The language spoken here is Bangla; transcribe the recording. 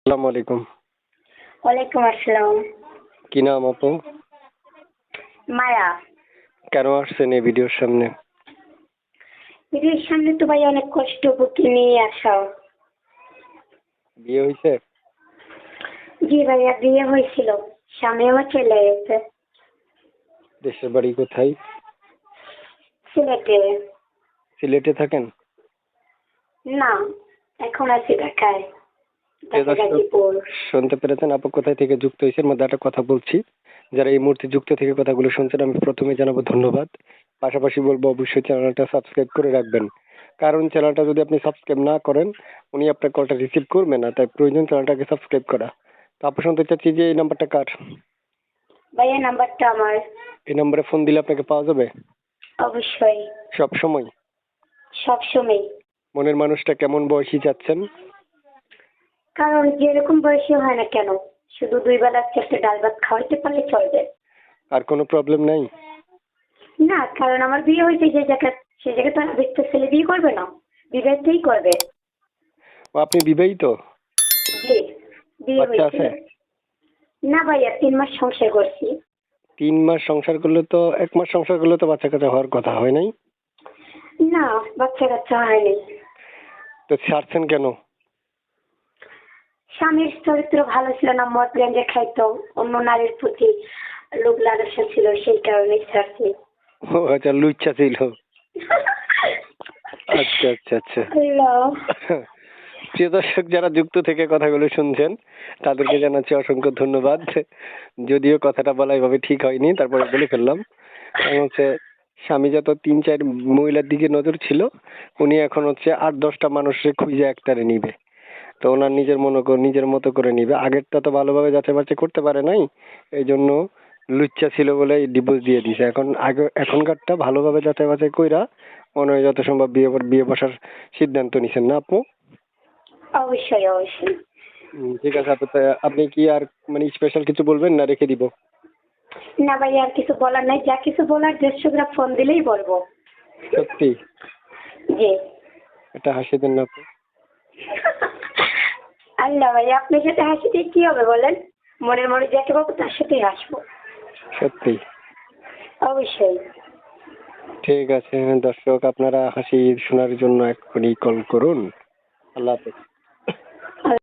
আসসালামু আলাইকুম। ওয়ালাইকুম আসসালাম। কি নাম আপু? মায়া। কেন আসছেন এই ভিডিওর সামনে? ভিডিওর সামনে তো ভাই অনেক কষ্ট বুকে নিয়ে আসা। বিয়ে হয়েছে? জি ভাইয়া, বিয়ে হয়েছিল, স্বামীও চলে গেছে। দেশের বাড়ি কোথায়? সিলেটে। সিলেটে থাকেন? না, এখন আছি ঢাকায়, প্রিয় ঢাকা দর্শক, গাজীপুর। শুনতে পেরেছেন আপু কোথায় থেকে যুক্ত হয়েছে? এর মধ্যে একটা কথা বলছি, যারা এই মুহূর্তে যুক্ত থেকে কথাগুলো শুনছেন আমি প্রথমে জানাবো ধন্যবাদ। পাশাপাশি বলবো অবশ্যই চ্যানেলটা সাবস্ক্রাইব করে রাখবেন, কারণ চ্যানেলটা যদি আপনি সাবস্ক্রাইব না করেন উনি আপনার কলটা রিসিভ করবে না, তাই প্রয়োজন চ্যানেলটাকে সাবস্ক্রাইব করা। তো আপু শুনতে চাচ্ছি যে এই নাম্বারটা কার? ভাইয়া নাম্বারটা আমার। এই নম্বরে ফোন দিলে আপনাকে পাওয়া যাবে অবশ্যই। সব সময়? সবসময়। মনের মানুষটা কেমন বয়সী চাচ্ছেন? কারণ যেরকম বয়সী হয় না কেন, শুধু 2 বেলা একটা ডাল ভাত খাওয়াইতে পারলে চলবে। আর কোনো প্রবলেম নাই? না, কারণ আমার বিয়ে হয়েছে যে জায়গায়, সে জায়গায় তো দেখতে ছেলে বিয়ে করবে না, বিবাহিতই করবে। ও, আপনি বিবাহিত? জি, বিয়ে বাচ্চা হয়েছিল। আছে? না ভাইয়া, 3 মাস সংসার করছি। 3 মাস সংসার করলে তো, 1 মাস সংসার করলে তো বাচ্চা কাচ্চা হওয়ার কথা, হয় নাই? না, বাচ্চা কাচ্চা হয়নি। তো ছাড়ছেন কেন? স্বামীর চরিত্র ভালো ছিল না, মদ গাঁজা খাইতো, অন্য নারীর প্রতি লোভ লালসা ছিল, সেই কারণে ছাড়ছি। ও আচ্ছা, লুচ্চা ছিল। আচ্ছা আচ্ছা আচ্ছা। আল্লাহ। প্রিয় দর্শক, যারা যুক্ত থেকে কথাগুলো শুনছেন তাদেরকে জানাচ্ছি অসংখ্য ধন্যবাদ। যদিও কথাটা বলা এভাবে ঠিক হয়নি, তারপরে বলে ফেললাম। কারণ হচ্ছে স্বামী যত 3-4 মহিলার দিকে নজর ছিল, উনি এখন হচ্ছে 8-10টা মানুষের খুঁজে একটারে নিবে। তো ওনার নিজের মতো করে নিবে। আগেরটা তো ভালোভাবে যাচাই বাছাই করতে পারে নাই, এই জন্য লুচ্চা ছিল বলে ডিভোর্স দিয়ে দিছে। এখনকারটা ভালোভাবে যাচাই বাছাই কইরা মনে হয় যত সম্ভব বিয়ে বসার সিদ্ধান্ত নিছেন না আপু? অবশ্যই অবশ্যই। ঠিক আছে আপু, তা আপনি কি আর মানে স্পেশাল কিছু বলবেন না রেখে দিব? না ভাই, আর কিছু বলার নাই, যা কিছু বলার 150 ফোন দিলেই বলবো। সত্যি? জি। একটা হাসি দেন না আপু। আল্লাহ ভাই, আপনার সাথে হাসি দিয়ে কি হবে বলেন? মনের মনে যাকে পাবো তার সাথেই হাসবো। সত্যি? অবশ্যই। ঠিক আছে দর্শক, আপনারা হাসি শোনার জন্য এক্ষুনি কল করুন। আল্লাহ হাফেজ।